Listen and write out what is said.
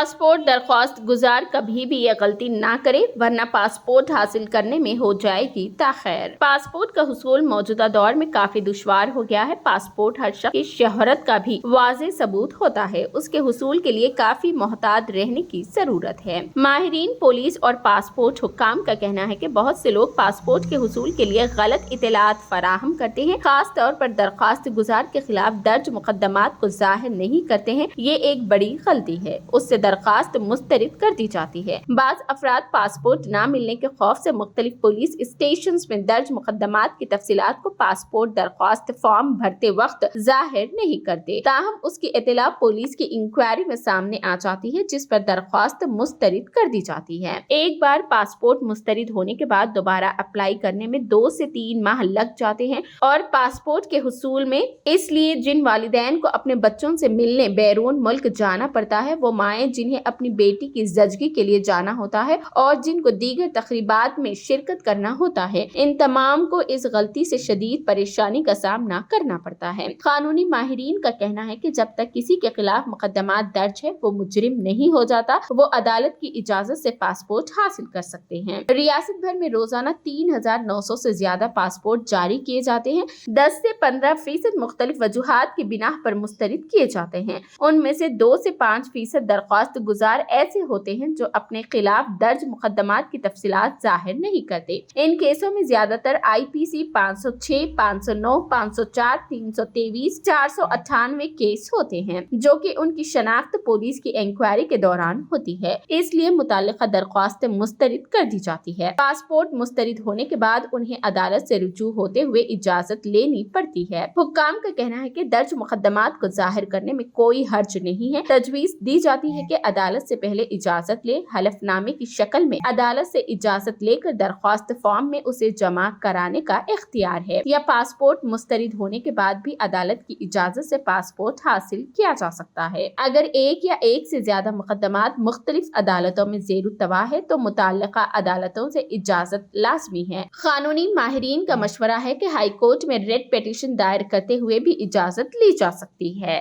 Passport दरख्वास्त गुजार कभी भी ये गलती ना करे वरना पासपोर्ट हासिल करने में हो जाएगी ताख़ीर। पासपोर्ट का हुसूल मौजूदा दौर में काफी दुश्वार हो गया है। पासपोर्ट हर शख्स की शोहरत का भी वाज़ेह सबूत होता है। उसके हुसूल के लिए काफी मोहतात रहने की जरूरत है। माहिरीन पुलिस और पासपोर्ट हुक्काम का कहना है कि बहुत से लोग पासपोर्ट के हुसूल के लिए गलत इत्तलात फराहम करते हैं, खास तौर पर दरख्वास्त गुजार के खिलाफ दर्ज मुकदमात को जाहिर नहीं करते हैं। ये एक बड़ी गलती है, उससे दरखास्त मुस्तरद कर दी जाती है। बाज़ अफराद पासपोर्ट न मिलने के खौफ से मुख्तलिफ पुलिस स्टेशन में दर्ज मुकदमात की तफसीलात को पासपोर्ट दरख्वास्त फॉर्म भरते वक्त जाहिर नहीं करते, ताहम उसकी इत्तला पुलिस की इंक्वायरी में सामने आ जाती है, जिस पर दरख्वास्त मुस्तरद कर दी जाती है। एक बार पासपोर्ट मुस्तरद होने के बाद दोबारा अप्लाई करने में 2 से 3 माह लग जाते हैं और पासपोर्ट के हुसूल में इसलिए जिन वालिदैन को अपने बच्चों से मिलने बैरून मुल्क जाना पड़ता है, वो माएँ जिन्हें अपनी बेटी की ज़चगी के लिए जाना होता है और जिनको दीगर तकरीबात में शिरकत करना होता है, इन तमाम को इस गलती से शदीद परेशानी का सामना करना पड़ता है। कानूनी माहिरीन का कहना है कि जब तक किसी के खिलाफ मुकदमात दर्ज है वो मुजरिम नहीं हो जाता, वो अदालत की इजाजत से पासपोर्ट हासिल कर सकते हैं। रियासत भर में रोजाना 3900 से ज्यादा पासपोर्ट जारी किए जाते हैं। 10 से 15% मुख्तलिफ वजूहात की बिना पर मुस्तरद किए जाते हैं। उनमें से 2 से 5% दरख्वास्त गुजार ऐसे होते हैं जो अपने खिलाफ दर्ज मुकदमात की तफसीलात जाहिर नहीं करते। इन केसों में ज्यादातर IPC 506, 509, 504, 323, 498 केस होते हैं, जो कि उनकी शनाख्त पुलिस की इंक्वायरी के दौरान होती है, इसलिए मुताल्लिका दरख्वास्त मुस्तरद कर दी जाती है। पासपोर्ट मुस्तरद होने के बाद उन्हें अदालत से रुजू होते हुए इजाजत लेनी पड़ती है। हुक्काम का कहना है कि दर्ज मुकदमात को जाहिर करने में कोई हर्ज नहीं है। तजवीज दी जाती है कि अदालत से पहले इजाजत ले, हलफनामे की शक्ल में अदालत से इजाजत लेकर दरख्वास्त फॉर्म में उसे जमा कराने का इख्तियार है, या पासपोर्ट मुस्तरद होने के बाद भी अदालत की इजाजत से पासपोर्ट हासिल किया जा सकता है। अगर एक या एक से ज्यादा मुकदमात मुख्तलिफ अदालतों में ज़ेर-उत-तवा है तो मुताल्लिका अदालतों से इजाजत लाजमी है। कानूनी माहिरीन का मशवरा है कि हाई कोर्ट में रेट पिटीशन दायर करते हुए भी इजाजत ली जा सकती है।